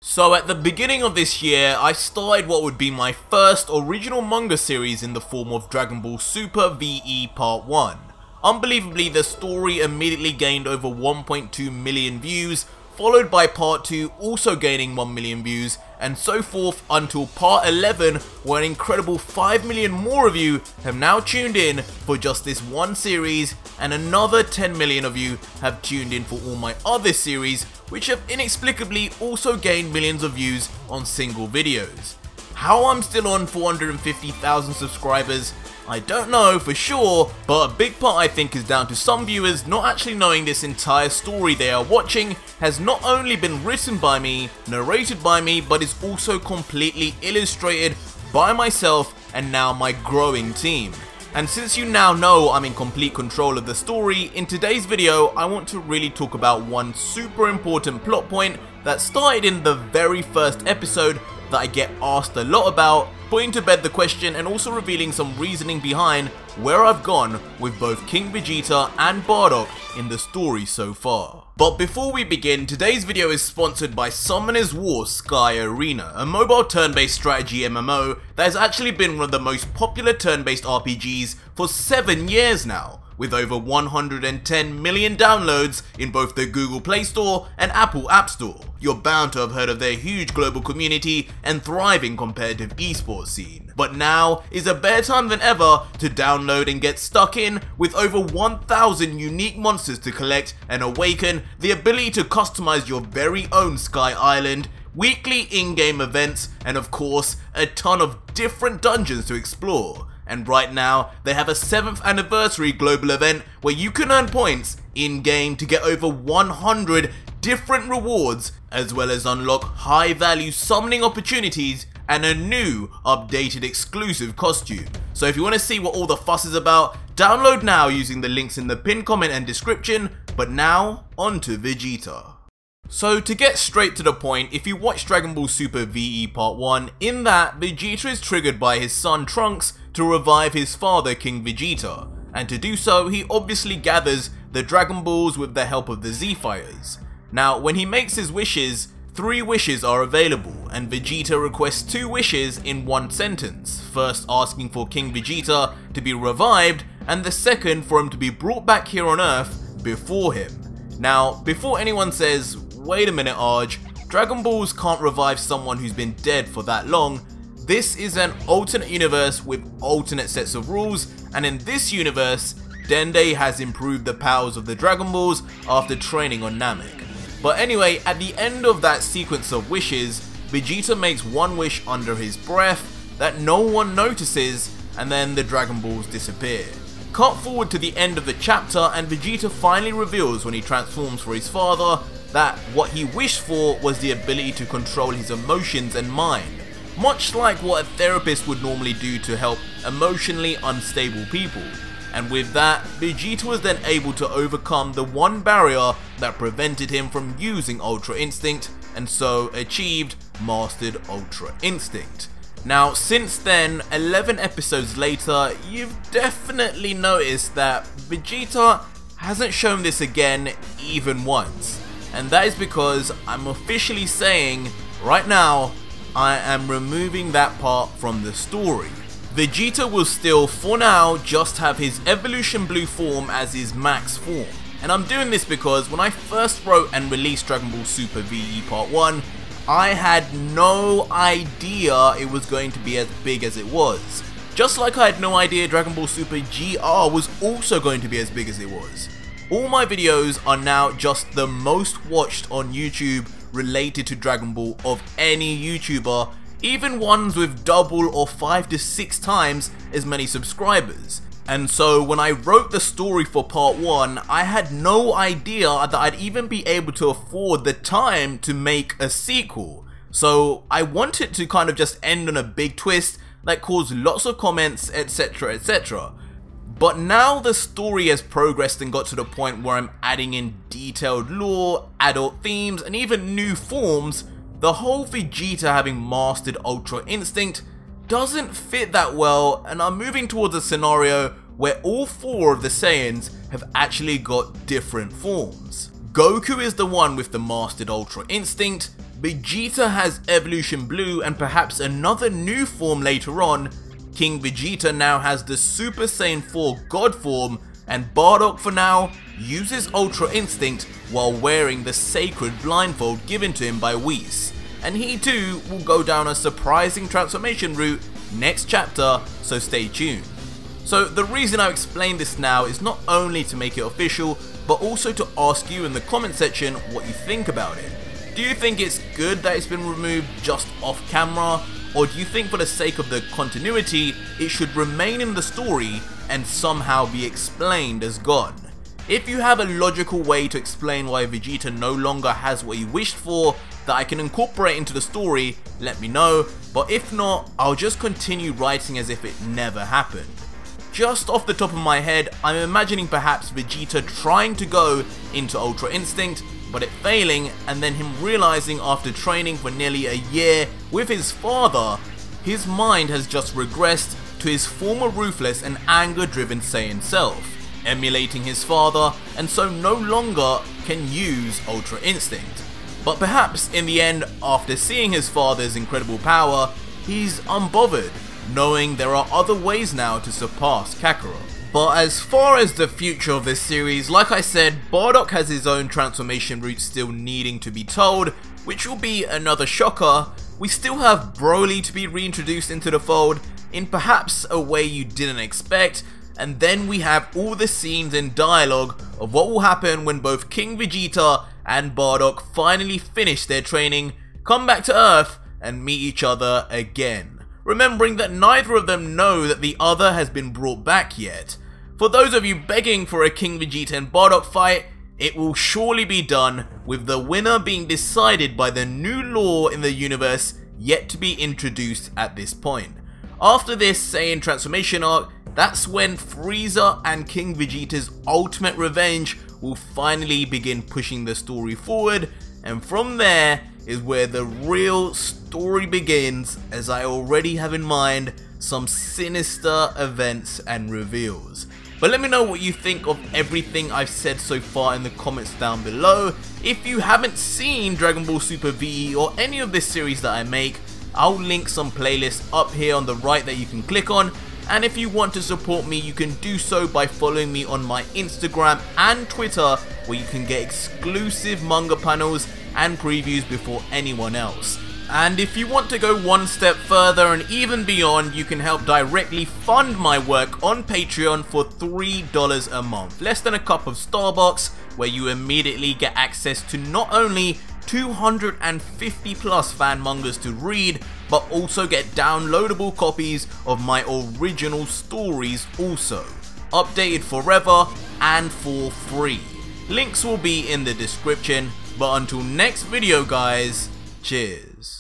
So at the beginning of this year, I started what would be my first original manga series in the form of Dragon Ball Super VE Part 1. Unbelievably, the story immediately gained over 1.2 million views, followed by Part 2 also gaining 1 million views, and so forth until Part 11, where an incredible 5 million more of you have now tuned in for just this one series, and another 10 million of you have tuned in for all my other series, which have inexplicably also gained millions of views on single videos. How I'm still on 450,000 subscribers, I don't know for sure, but a big part I think is down to some viewers not actually knowing this entire story they are watching has not only been written by me, narrated by me, but is also completely illustrated by myself and now my growing team. And since you now know I'm in complete control of the story, in today's video I want to really talk about one super important plot point that started in the very first episode that I get asked a lot about, putting to bed the question and also revealing some reasoning behind where I've gone with both King Vegeta and Bardock in the story so far. But before we begin, today's video is sponsored by Summoners War Sky Arena, a mobile turn-based strategy MMO that has actually been one of the most popular turn-based RPGs for 7 years now, with over 110 million downloads in both the Google Play Store and Apple App Store. You're bound to have heard of their huge global community and thriving competitive esports scene. But now is a better time than ever to download and get stuck in, with over 1,000 unique monsters to collect and awaken, the ability to customize your very own Sky Island, weekly in-game events, and of course, a ton of different dungeons to explore. And right now, they have a 7th anniversary global event where you can earn points in-game to get over 100 different rewards, as well as unlock high-value summoning opportunities and a new, updated exclusive costume. So if you want to see what all the fuss is about, download now using the links in the pinned comment and description. But now, on to Vegeta. So to get straight to the point, if you watch Dragon Ball Super VE Part 1, in that, Vegeta is triggered by his son Trunks to revive his father King Vegeta, and to do so he obviously gathers the Dragon Balls with the help of the Z-Fighters. Now when he makes his wishes, 3 wishes are available, and Vegeta requests 2 wishes in one sentence, first asking for King Vegeta to be revived, and the second for him to be brought back here on Earth before him. Now before anyone says, wait a minute Arj, Dragon Balls can't revive someone who's been dead for that long, this is an alternate universe with alternate sets of rules, and in this universe, Dende has improved the powers of the Dragon Balls after training on Namek. But anyway, at the end of that sequence of wishes, Vegeta makes one wish under his breath that no one notices, and then the Dragon Balls disappear. Cut forward to the end of the chapter, and Vegeta finally reveals when he transforms for his father that what he wished for was the ability to control his emotions and mind, much like what a therapist would normally do to help emotionally unstable people. And with that, Vegeta was then able to overcome the one barrier that prevented him from using Ultra Instinct, and so achieved Mastered Ultra Instinct. Now since then, 11 episodes later, you've definitely noticed that Vegeta hasn't shown this again even once. And that is because I'm officially saying, right now, I am removing that part from the story. Vegeta will still, for now, just have his Evolution Blue form as his max form. And I'm doing this because when I first wrote and released Dragon Ball Super VE Part 1, I had no idea it was going to be as big as it was. Just like I had no idea Dragon Ball Super GR was also going to be as big as it was. All my videos are now just the most watched on YouTube related to Dragon Ball of any YouTuber, even ones with double or 5 to 6 times as many subscribers. And so when I wrote the story for Part 1, I had no idea that I'd even be able to afford the time to make a sequel. So I wanted to kind of just end on a big twist that caused lots of comments, etc, etc. But now the story has progressed and got to the point where I'm adding in detailed lore, adult themes, and even new forms, the whole Vegeta having mastered Ultra Instinct doesn't fit that well, and I'm moving towards a scenario where all 4 of the Saiyans have actually got different forms. Goku is the one with the mastered Ultra Instinct, Vegeta has Evolution Blue and perhaps another new form later on, King Vegeta now has the Super Saiyan 4 God form, and Bardock for now uses Ultra Instinct while wearing the sacred blindfold given to him by Whis, and he too will go down a surprising transformation route next chapter, so stay tuned. So the reason I explain this now is not only to make it official, but also to ask you in the comment section what you think about it. Do you think it's good that it's been removed just off camera, or do you think for the sake of the continuity it should remain in the story and somehow be explained as gone? If you have a logical way to explain why Vegeta no longer has what he wished for that I can incorporate into the story, let me know, but if not, I'll just continue writing as if it never happened. Just off the top of my head, I'm imagining perhaps Vegeta trying to go into Ultra Instinct, but it failing, and then him realizing after training for nearly a year with his father, his mind has just regressed to his former ruthless and anger-driven Saiyan self, emulating his father, and so no longer can use Ultra Instinct. But perhaps in the end, after seeing his father's incredible power, he's unbothered, knowing there are other ways now to surpass Kakarot. But as far as the future of this series, like I said, Bardock has his own transformation route still needing to be told, which will be another shocker. We still have Broly to be reintroduced into the fold in perhaps a way you didn't expect, and then we have all the scenes and dialogue of what will happen when both King Vegeta and Bardock finally finish their training, come back to Earth, and meet each other again, remembering that neither of them know that the other has been brought back yet. For those of you begging for a King Vegeta and Bardock fight, it will surely be done, with the winner being decided by the new law in the universe yet to be introduced at this point. After this Saiyan transformation arc, that's when Frieza and King Vegeta's ultimate revenge will finally begin pushing the story forward, and from there is where the real story begins, as I already have in mind some sinister events and reveals. But let me know what you think of everything I've said so far in the comments down below. If you haven't seen Dragon Ball Super VE or any of this series that I make, I'll link some playlists up here on the right that you can click on, and if you want to support me, you can do so by following me on my Instagram and Twitter, where you can get exclusive manga panels and previews before anyone else. And if you want to go one step further and even beyond, you can help directly fund my work on Patreon for $3 a month, less than a cup of Starbucks, where you immediately get access to not only 250 plus fan mangas to read, but also get downloadable copies of my original stories also, updated forever and for free. Links will be in the description, but until next video guys, cheers.